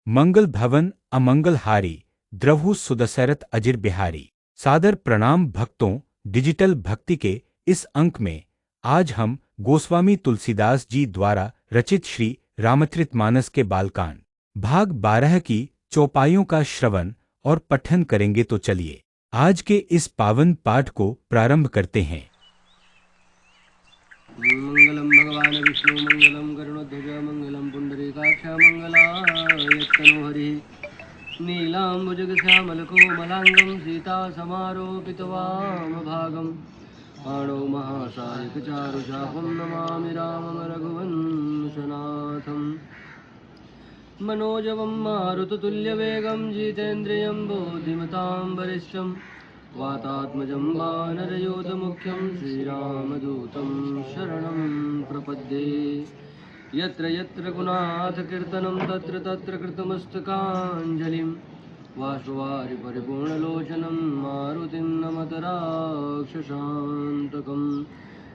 मंगल भवन अमंगल हारी द्रवहु सुदशरथ अजिर बिहारी। सादर प्रणाम भक्तों, डिजिटल भक्ति के इस अंक में आज हम गोस्वामी तुलसीदास जी द्वारा रचित श्री रामचरितमानस के बालकांड भाग 12 की चौपाइयों का श्रवण और पठन करेंगे। तो चलिए आज के इस पावन पाठ को प्रारंभ करते हैं। मंगलम भगवान विष्णु मंगलम गरुड़ध्वज मंगलम पुंडरीकाक्ष मंगलायतनो हरि नीलाम्बुजगश्यामलकोमलांगं सीता समारोपितवाम भागं आणौ महासायकचारुचापं नमामि रामं रघुवंशनाथं मनोजवं मारुततुल्यवेगं जितेन्द्रियं बुद्धिमतां वरिष्ठं वातात्मजं वानरयोधमुख्यं श्रीरामदूतं शरणं प्रपद्ये। यत्र यत्र गुणाथकीर्तनं तत्र तत्र कृतमस्तकाञ्जलिं बाष्पवारि परिपूर्णलोचनं मारुतिं नमत राक्षसान्तकं।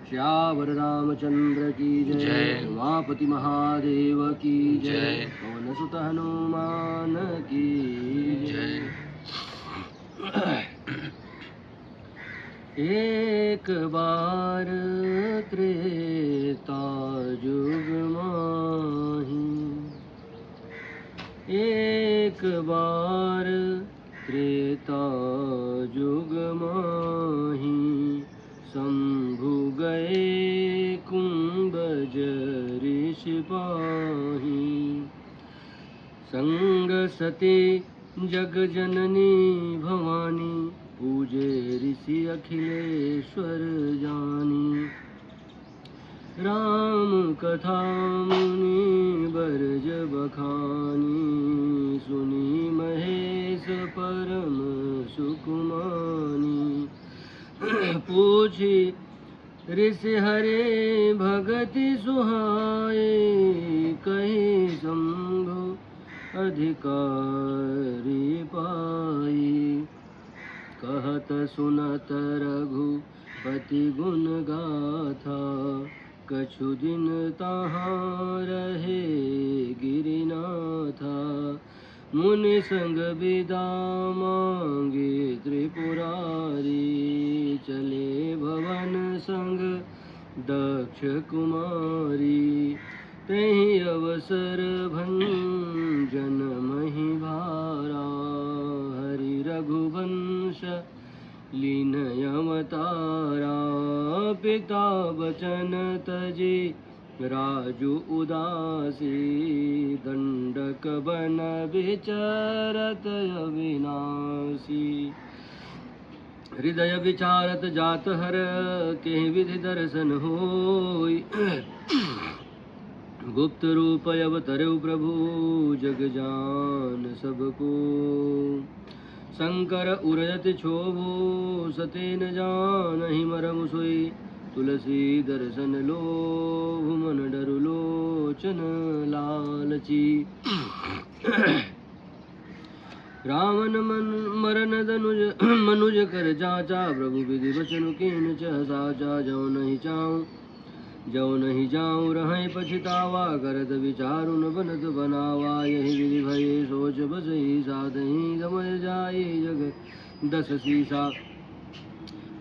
श्यावर रामचंद्र की जय, उमापति महादेव की जय, पवन सुत हनुमान की जय। एक बार त्रेता जुग माही, एक बार त्रेता जुग माही, शंभु गए कुंभज ऋषि पाही। संग सती जग जननी भवानी, पूजे ऋषि अखिलेश्वर जानी। राम कथा मुनि बरज बखानी, सुनी महेश परम सुकुमानी। पूछी ऋषि हरे भगति सुहाए, कही शंभु अधिकारी पाई। कहत सुनत रघुपति गुण गाथा, कछु दिन तहाँ रहे गिरिनाथा। मुनि संग विदा मांगे त्रिपुरारी, चले भवन संग दक्ष कुमारी। तहि अवसर भंजन मही भारा, हरि रघुवंश लीन अवतारा। पिता बचन तजी राजु उदासी, दंडक बन विचरत अविनाशी। हृदय विचारत जात हर, के विधि दर्शन होई। गुप्त रूप अवतरौ प्रभु, जग जान सबको। शंकर उरयत क्षोभो, सते न जानहि मरम सोई। तुलसी दर्शन लोभ, मन डरु लोचन लालची। रावण मरन धनुज मनुज कर जाचा, प्रभु विधि वचन कीन साचा। जो नहीं जाऊँ रहें पछतावा, करत विचारु न बनत बनावा। यही विधि भये सोच बसहि, साधहि समय जाई जग दस सीसा।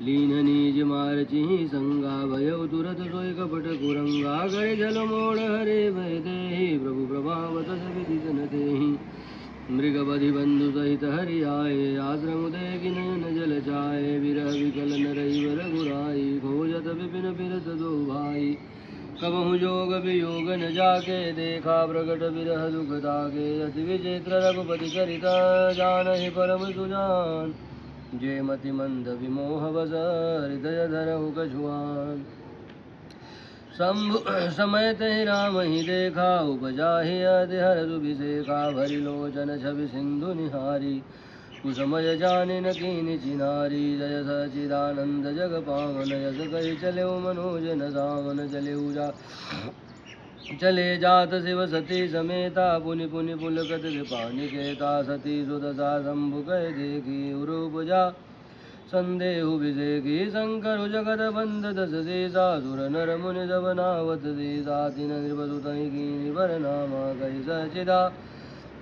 लीन नीज मारचि संगा, भयो तुरत सोय कपट कुरंगा। करे जल मोड़ हरे भय देहि, प्रभु प्रभाव तस विधि तन देहि। मृग बधि बंधु सहित हरि आए, आश्रम उदय की नयन जल जाए। विरह विकल नरई वर गुराई, खोजत विपिन फिरत दो भाई। कबहु जोग वियोग न जाके, देखा प्रकट विरह दुख ताके। अति विचित्र रघुपति चरित, जानहि परम सुजान। जे मति मंद विमोह बस, हृदय धरहु कछुआन। समय तहि राम ही देखा, उपजाहि अति हरषु विसेखा। भरि लोचन छवि सिंधु निहारी, कुसमय जाने न कीनि चिनारी। जय सचिदानंद जग पावन, यस कहि चले मनोज न सावन। चले जात शिव सती समेता, पुनि पुनि पुलकत कृपा निकेता। सती सुदशा शंभु कह देखी, उरुपजा संदेहु विषेकी। शंकर जगत बंद दस शेषा, सुर नर मुनि सब नावत शेषा। तीन नृपसुत कीनि वर नामा, कहि सचिदा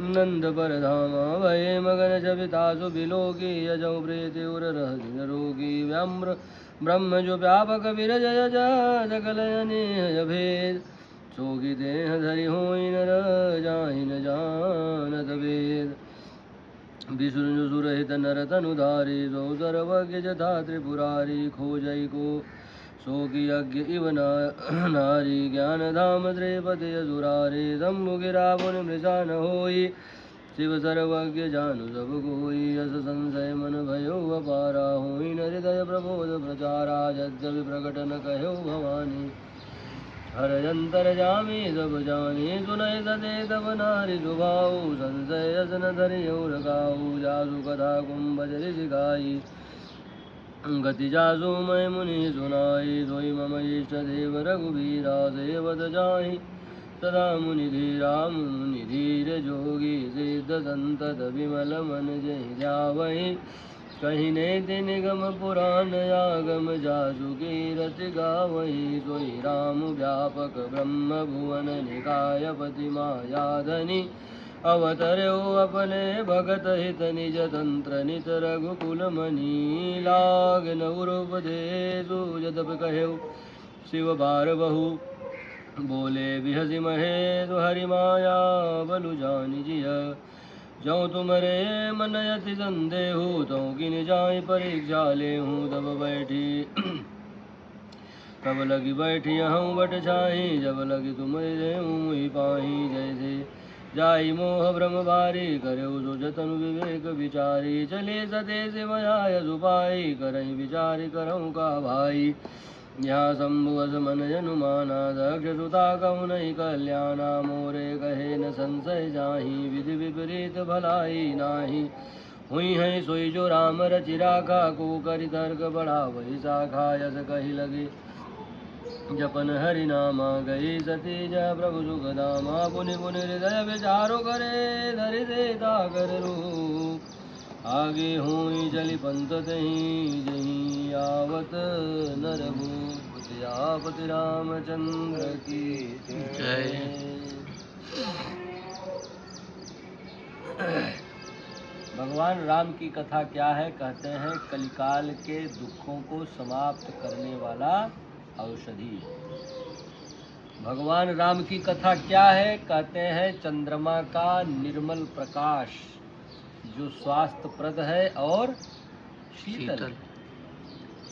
नंद पर धामा भये मगन जबितासु बिलोकी यजौ प्रेते उर रह दिन रोगी व्याम्र ब्रह्म जो व्यापक विरजय जगलयने भेद सोगी देह धरि होई नर जाहि न जानत वेद विष्णु सुरहित नर तनुधारी सो सर्वज्ञ जथा त्रिपुरारी खोजई को सोगी यज्ञ इव नारी ज्ञान धाम त्रिपति असुरारी शंभु गिरा पुनि मृषा न होई शिव सर्वज्ञ जानु सब कोई यस संशय मन भयो अपारा होई न हृदय प्रबोध प्रचारा यद्यपि प्रकट न कहो भवानी हर अंतर जामी सब जानी सुनय सदे तब नारी सुभाऊ संशय यस न धरियो रखाऊ जासु कथा कुंभ ऋषि गाई गति जासु मैं मुनि सुनाई सोई मम इष्ट देव रघुवीरा सेवत जाहि सदा मुनि धीर जोगी सिद्ध संतत विमल मन जहि जावहि कहीं नेति निगम पुराण आगम जासु कीरति गावहि सोई राम व्यापक ब्रह्म भुवन निकायपति मायाधनि अवतर्यो अपने भगत हित निज तंत्र नित रघुकुल मणि लागन उपदेशु यद्यपि कहो शिव बार बहु बोले बिहसि महेश हरि माया बलु जानि जिय जो तुमरे मन यति संदेहु तो किन जाय परीक्षा लेहूँ तब बैठी तब लगी बैठी हूँ बट छाही जब लगी तुम मुहि पाही जैसे जाई मोह ब्रह्म बारी करे सो जतन विवेक विचारी चले सते शिवयाय सुपाई करई विचारी करऊँ का भाई यहाँ शंभु अस मन जनुमाना दक्ष सुता कहु नहीं कल्याणा मोरे कहे न संशय जाहि विधि विपरीत भलाई नाही हुई है सोई जो राम रचि राखा को करि तर्क बढ़ा वही शाखा यस कही लगे जपन हरि नामा गई सती जय प्रभु सुख दामा पुनि पुनि हृदय विचारो करे धरि देता कर रूप आगे हुई चली पंत तही जही आवत नरभूप सियापति रामचंद्र की जय। भगवान राम की कथा क्या है? कहते हैं कलिकाल के दुखों को समाप्त करने वाला औषधि। भगवान राम की कथा क्या है? कहते हैं चंद्रमा का निर्मल प्रकाश जो स्वास्थ्यप्रद है और शीतल।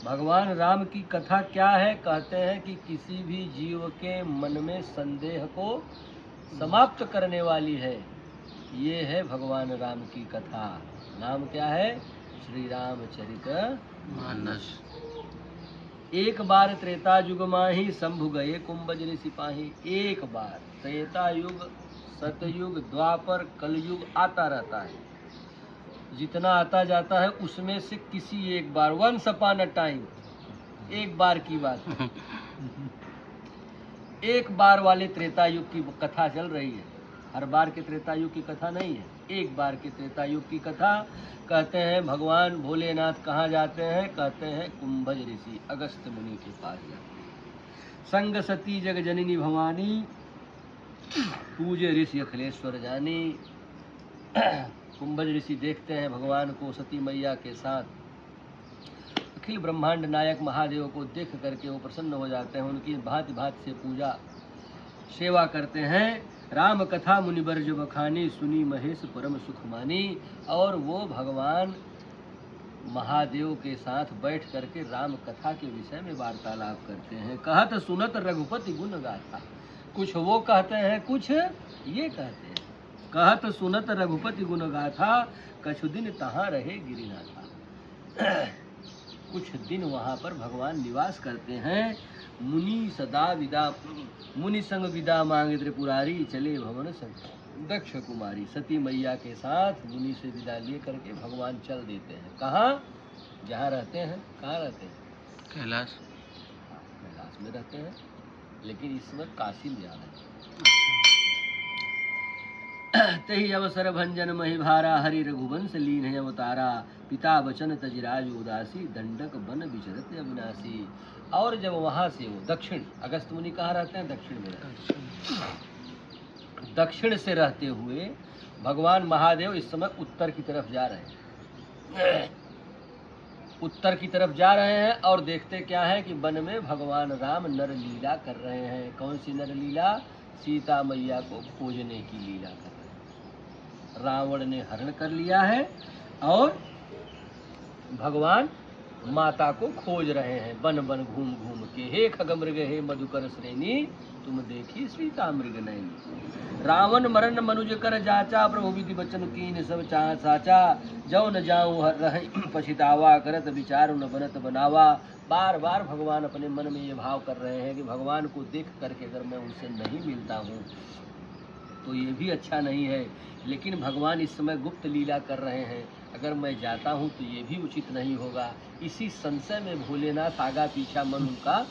भगवान राम की कथा क्या है? कहते हैं कि किसी भी जीव के मन में संदेह को समाप्त करने वाली है। ये है भगवान राम की कथा। नाम क्या है? श्री रामचरितमानस। एक बार त्रेता युग माही शंभु गए कुंभज ऋषि पाही। एक बार त्रेता युग, सतयुग, द्वापर, कलयुग आता रहता है। जितना आता जाता है उसमें से किसी एक बार, वंस अपॉन अ टाइम, एक बार की बात एक बार वाले त्रेता युग की कथा चल रही है। हर बार के त्रेता युग की कथा नहीं है, एक बार के त्रेता युग की कथा। कहते हैं भगवान भोलेनाथ कहाँ जाते हैं? कहते हैं कुंभज ऋषि अगस्त मुनि के पास जाते हैं। संग सती जग जननी भवानी पूजे ऋषि अखिलेश्वर जानी। कुंभज ऋषि देखते हैं भगवान को सती मैया के साथ। अखिल ब्रह्मांड नायक महादेव को देख करके वो प्रसन्न हो जाते हैं। उनकी भांति भांति से पूजा सेवा करते हैं। राम कथा मुनिवर जो बखानी सुनी महेश परम सुख मानी। और वो भगवान महादेव के साथ बैठ करके राम कथा के विषय में वार्तालाप करते हैं। कहत सुनत रघुपति गुण गाथा। कुछ वो कहते हैं, कुछ ये कहते हैं। कहत सुनत रघुपति गुण गाथा, कछु दिन तहाँ रहे गिरिनाथा। कुछ दिन वहाँ पर भगवान निवास करते हैं। मुनि संग विदा मांगे त्रिपुरारी, चले भवन संग दक्ष कुमारी। सती मैया के साथ मुनि से विदा ले करके भगवान चल देते हैं। कहाँ? जहाँ रहते हैं। कहाँ रहते हैं? कैलाश। कैलाश में रहते हैं, लेकिन इस वक्त काशी में जा रहे हैं। तही अवसर भंजन मही भारा, हरि रघुवंश लीन है अवतारा। पिता वचन तजिराज उदासी, दंडक बन विचरत अविनाशी। और जब वहाँ से वो दक्षिण, अगस्त मुनि कहाँ रहते हैं? दक्षिण में रहते हैं। दक्षिण से रहते हुए भगवान महादेव इस समय उत्तर की तरफ जा रहे हैं, उत्तर की तरफ जा रहे हैं और देखते क्या है कि वन में भगवान राम नर लीला कर रहे हैं। कौन सी नर लीला? सीता मैया को खोजने की लीला कर रहे हैं। रावण ने हरण कर लिया है और भगवान माता को खोज रहे हैं वन वन घूम घूम के। हे खगमृग हे मधुकर श्रेणी, तुम देखी सीता मृग नैनी। रावण मरण मनुज कर जाचा, प्रभु विधि वचन कीन सब चाह साचा। जौ न जाऊं रह पछितावा, करत विचार न बनत बनावा। बार बार भगवान अपने मन में ये भाव कर रहे हैं कि भगवान को देख करके अगर मैं उनसे नहीं मिलता हूँ तो ये भी अच्छा नहीं है, लेकिन भगवान इस समय गुप्त लीला कर रहे हैं, अगर मैं जाता हूँ तो ये भी उचित नहीं होगा। इसी संशय में भोलेनाथ आगा पीछा मन उनका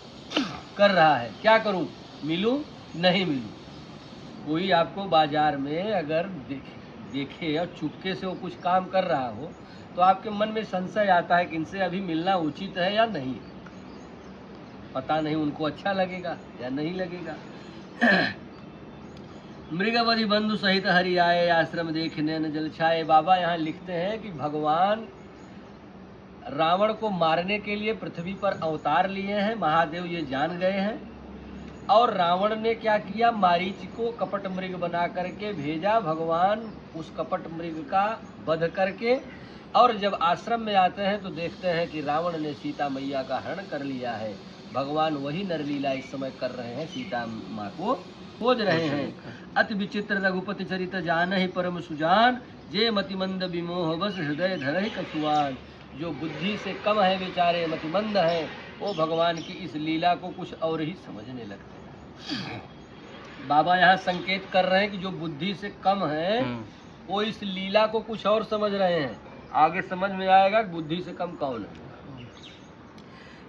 कर रहा है। क्या करूँ, मिलूँ नहीं मिलूँ? कोई आपको बाजार में अगर देखे और चुपके से वो कुछ काम कर रहा हो तो आपके मन में संशय आता है कि इनसे अभी मिलना उचित है या नहीं। पता नहीं उनको अच्छा लगेगा या नहीं लगेगा। मृगवधि बंधु सहित हरि आए, आश्रम देख नैन जल छाए। बाबा यहाँ लिखते हैं कि भगवान रावण को मारने के लिए पृथ्वी पर अवतार लिए हैं, महादेव ये जान गए हैं। और रावण ने क्या किया, मारीच को कपट मृग बना करके भेजा। भगवान उस कपट मृग का वध करके और जब आश्रम में आते हैं तो देखते हैं कि रावण ने सीता मैया का हरण कर लिया है। भगवान वही नरलीला इस समय कर रहे हैं, सीता माँ को खोज रहे हैं। अति विचित्र रघुपति चरित जान ही परम सुजान, जे मतिमंद विमोह बस हृदय धरहि कछुआन। जो बुद्धि से कम है बेचारे, मतिमंद हैं, वो भगवान की इस लीला को कुछ और ही समझने लगते हैं। बाबा यहाँ संकेत कर रहे हैं कि जो बुद्धि से कम है वो इस लीला को कुछ और समझ रहे हैं। आगे समझ में आएगा कि बुद्धि से कम कौन है।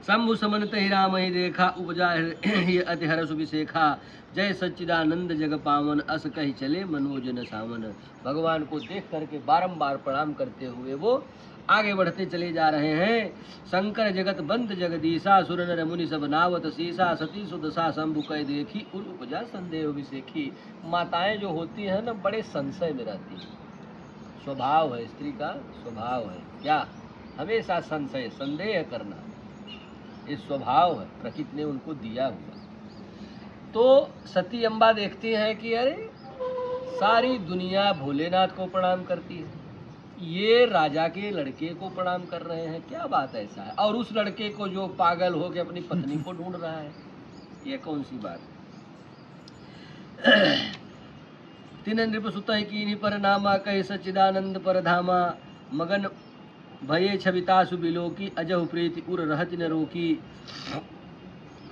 शंभु समन तहि राम ही देखा, उपजा ये अति हरसु विशेखा। जय सच्चिदानंद जग पावन, अस कही चले मनोजन सावन। भगवान को देख करके बारंबार प्रणाम करते हुए वो आगे बढ़ते चले जा रहे हैं। शंकर जगत बंद जगदीशा, सुर नर मुनि सब नावत शीसा। सती सुदशा शंभु कह देखी, उन उपजा संदेह विशेखी। माताएं जो होती हैं ना, बड़े संशय में रहती हैं। स्वभाव है स्त्री का, स्वभाव है क्या, हमेशा संशय संदेह करना, ये स्वभाव है, प्रकृति ने उनको दिया हुआ। तो सती अम्बा देखती है कि अरे सारी दुनिया भोलेनाथ को प्रणाम करती है, ये राजा के लड़के को प्रणाम कर रहे हैं, क्या बात ऐसा है। और उस लड़के को जो पागल हो के अपनी पत्नी को ढूंढ रहा है, ये कौन सी बात है। तीन नृप सुत कीनि पर नामा, कहे सच्चिदानंद पर धामा। मगन भये छवितासु बिलोकी, अजहु प्रीति उर रहति न रोकी।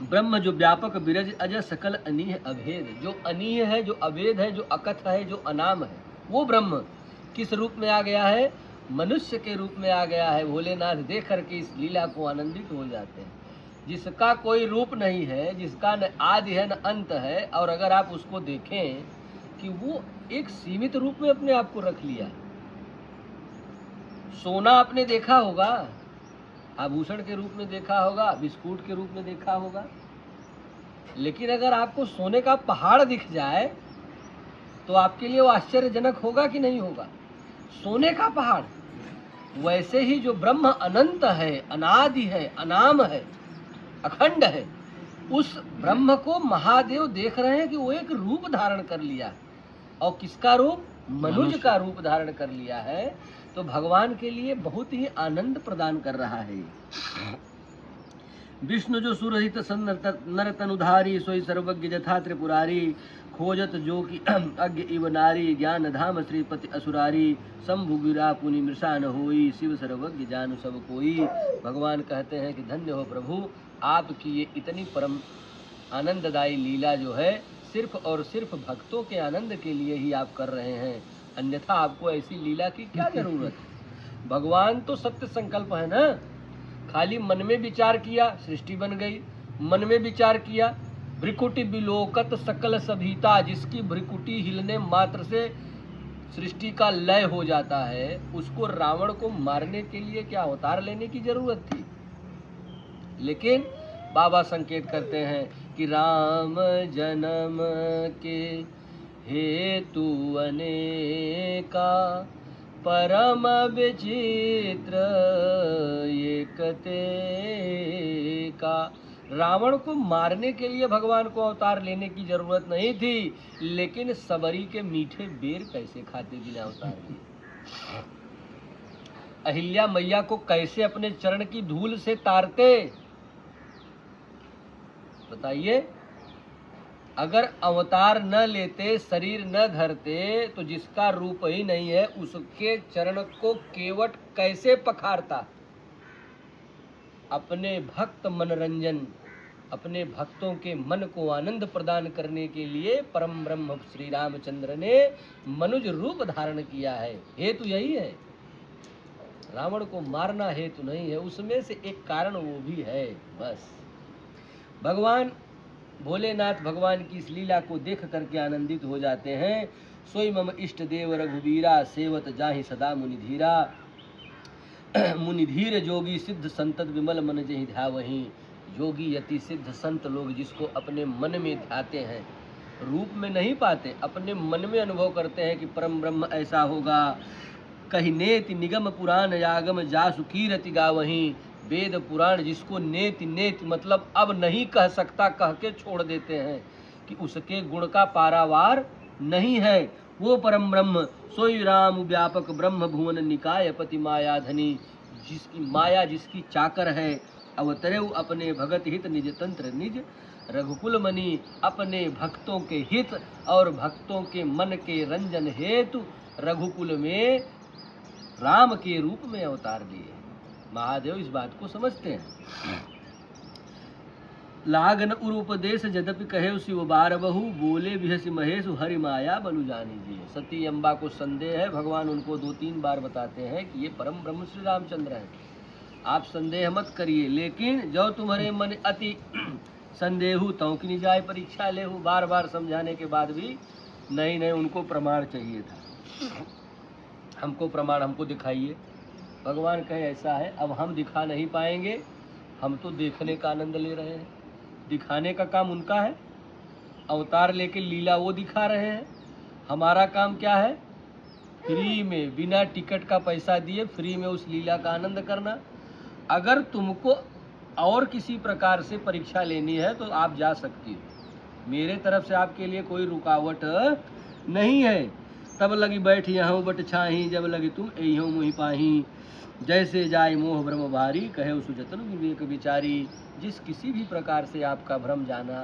ब्रह्म जो व्यापक बिरज अज सकल अनीह अभेद। जो अनीह है, जो अभेद है, जो अकथ है, जो अनाम है, वो ब्रह्म किस रूप में आ गया है, मनुष्य के रूप में आ गया है। भोलेनाथ देख करके इस लीला को आनंदित हो जाते हैं। जिसका कोई रूप नहीं है, जिसका न आदि है न अंत है, और अगर आप उसको देखें कि वो एक सीमित रूप में अपने आप को रख लिया। सोना आपने देखा होगा, आभूषण के रूप में देखा होगा, बिस्कुट के रूप में देखा होगा, लेकिन अगर आपको सोने का पहाड़ दिख जाए तो आपके लिए वो आश्चर्यजनक होगा कि नहीं होगा। सोने का पहाड़। वैसे ही जो ब्रह्म अनंत है, अनादि है, अनाम है, अखंड है, उस ब्रह्म को महादेव देख रहे हैं कि वो एक रूप धारण कर लिया। और किसका रूप? मनुष्य का रूप धारण कर लिया है। तो भगवान के लिए बहुत ही आनंद प्रदान कर रहा है। विष्णु जो सुरहित नर तनुधारी, सोई सर्वज्ञ जथा त्रिपुरारी। खोजत जो की अज्ञ इव नारी, ज्ञान धाम श्रीपति असुरारी। शंभु गिरा पुनि मृषा न होई, शिव सर्वज्ञ जानु सब कोई। भगवान कहते हैं कि धन्य हो प्रभु, आपकी ये इतनी परम आनंददायी लीला जो है सिर्फ और सिर्फ भक्तों के आनंद के लिए ही आप कर रहे हैं, अन्यथा आपको ऐसी लीला की क्या जरूरत है। भगवान तो सत्य संकल्प है ना। खाली मन में विचार किया, सृष्टि बन गई। मन में विचार किया, भ्रिकुटि बिलोकत सकल सभीता। जिसकी भ्रिकुटि हिलने मात्र से सृष्टि का लय हो जाता है, उसको रावण को मारने के लिए क्या अवतार लेने की जरूरत थी। लेकिन बाबा संकेत करते हैं कि राम जन्म के हेतु अनेका परम विचित्र एकते का। रावण को मारने के लिए भगवान को अवतार लेने की जरूरत नहीं थी, लेकिन सबरी के मीठे बेर कैसे खाते बिना अवतार लिए। अहिल्या मैया को कैसे अपने चरण की धूल से तारते, बताइए। अगर अवतार न लेते, शरीर न धरते, तो जिसका रूप ही नहीं है उसके चरण को केवट कैसे पखारता। अपने भक्त मनोरंजन, अपने भक्तों के मन को आनंद प्रदान करने के लिए परम ब्रह्म श्री रामचंद्र ने मनुज रूप धारण किया है। हेतु यही है, रावण को मारना हेतु नहीं है, उसमें से एक कारण वो भी है। बस भगवान भोलेनाथ भगवान की इस लीला को देख करके आनंदित हो जाते हैं। सोई मम इष्ट देव रघुवीरा, सेवत जाहि सदा मुनिधीरा। मुनिधीर जोगी सिद्ध संतत विमल मन जहि ध्यावहीं। योगी यति सिद्ध संत लोग जिसको अपने मन में ध्याते हैं, रूप में नहीं पाते, अपने मन में अनुभव करते हैं कि परम ब्रह्म ऐसा होगा। कही नेति निगम पुराण यागम जासु कीरति गावहीं। वेद पुराण जिसको नेति नेति मतलब अब नहीं कह सकता कह के छोड़ देते हैं कि उसके गुण का पारावार नहीं है। वो परम ब्रह्म सोई राम व्यापक ब्रह्म भुवन निकाय पति माया धनी, जिसकी माया जिसकी चाकर है। अवतरेव अपने भगत हित निज तंत्र निज। रघुकुल मणि अपने भक्तों के हित और भक्तों के मन के रंजन हेतु रघुकुल में राम के रूप में अवतार लिए। महादेव इस बात को समझते हैं। लागन उरुपदेश यद्यपि कहे शिव बार बहु, बोले बिहसि महेश हरि माया बलु जानीजिए। सती अम्बा को संदेह है, भगवान उनको 2-3 बार बताते हैं कि ये परम ब्रह्म श्री रामचंद्र हैं, आप संदेह मत करिए। लेकिन जो तुम्हारे मन अति संदेहु तौ की जाए परीक्षा लेहु। बार बार समझाने के बाद भी नहीं, उनको प्रमाण चाहिए था। हमको प्रमाण, हमको दिखाइए। भगवान कहे ऐसा है, अब हम दिखा नहीं पाएंगे, हम तो देखने का आनंद ले रहे हैं। दिखाने का काम उनका है, अवतार लेके लीला वो दिखा रहे हैं। हमारा काम क्या है? फ्री में, बिना टिकट का पैसा दिए फ्री में उस लीला का आनंद करना। अगर तुमको और किसी प्रकार से परीक्षा लेनी है तो आप जा सकती हो, मेरे तरफ से आपके लिए कोई रुकावट नहीं है। तब लगी बैठ यहाँ बट छाही, जब लगी तुम एहो मुहि पाही। जैसे जाय मोह भ्रम भारी, कहे उस जतन विवेक विचारी। जिस किसी भी प्रकार से आपका भ्रम जाना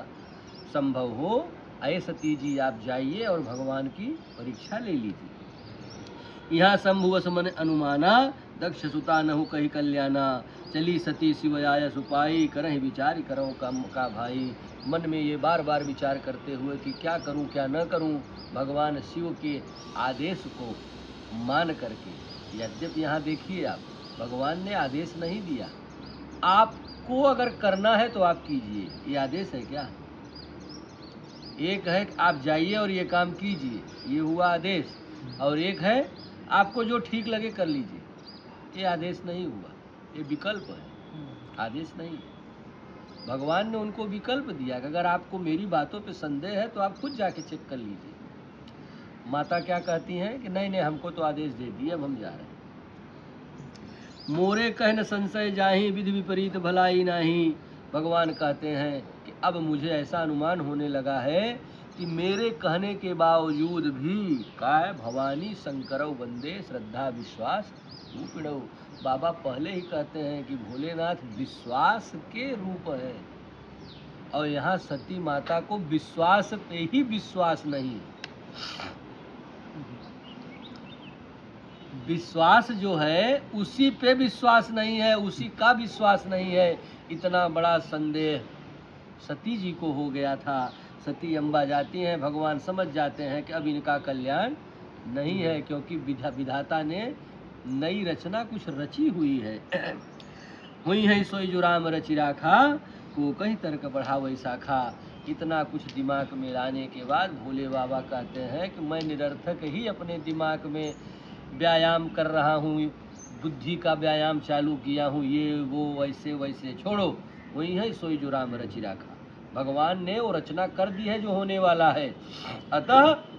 संभव हो, ऐ सती जी आप जाइए और भगवान की परीक्षा ले लीजिए। यहाँ शंभु मन अनुमाना, दक्ष सुता नहु कही कल्याणा। चली सती शिव आय सुपाई, करहि विचार करो का भाई। मन में ये बार बार विचार करते हुए कि क्या करूं क्या न करूं, भगवान शिव के आदेश को मान करके, यद्यपि यहाँ देखिए आप, भगवान ने आदेश नहीं दिया, आपको अगर करना है तो आप कीजिए, ये आदेश है क्या? एक है कि आप जाइए और ये काम कीजिए, ये हुआ आदेश, और एक है आपको जो ठीक लगे कर लीजिए, ये आदेश नहीं हुआ, ये विकल्प है, आदेश नहीं है। भगवान ने उनको विकल्प दिया कि अगर आपको मेरी बातों पे संदेह है तो आप खुद जाके चेक कर लीजिए। माता क्या कहती हैं कि नहीं हमको तो आदेश दे दिए, अब हम जा रहे हैं। मोरे कह न संशय जाही, विधि विपरीत भलाई नाही। भगवान कहते हैं कि अब मुझे ऐसा अनुमान होने लगा है कि मेरे कहने के बावजूद भी काय भवानी शंकरौ वंदे श्रद्धा विश्वास रूपिणौ। बाबा पहले ही कहते हैं कि भोलेनाथ विश्वास के रूप है, और यहाँ सती माता को विश्वास पे ही विश्वास नहीं, विश्वास जो है उसी पे विश्वास नहीं है, उसी का विश्वास नहीं है। इतना बड़ा संदेह सती जी को हो गया था। सती अम्बा जाती हैं, भगवान समझ जाते हैं कि अब इनका कल्याण नहीं है, क्योंकि विधाता ने नई रचना कुछ रची हुई है। हुई है सोई जो राम रचि राखा, को कहीं तर्क बढ़ा वही शाखा। इतना कुछ दिमाग में लाने के बाद भोले बाबा कहते हैं कि मैं निरर्थक ही अपने दिमाग में व्यायाम कर रहा हूँ, बुद्धि का व्यायाम चालू किया हूँ, ये वो वैसे वैसे छोड़ो। वही है सोई जो राम रचि राखा, भगवान ने वो रचना कर दी है जो होने वाला है। अतः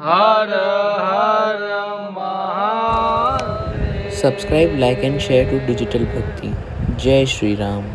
हर हर Mahadev. Subscribe, like and share to Digital Bhakti. Jai Shri Ram.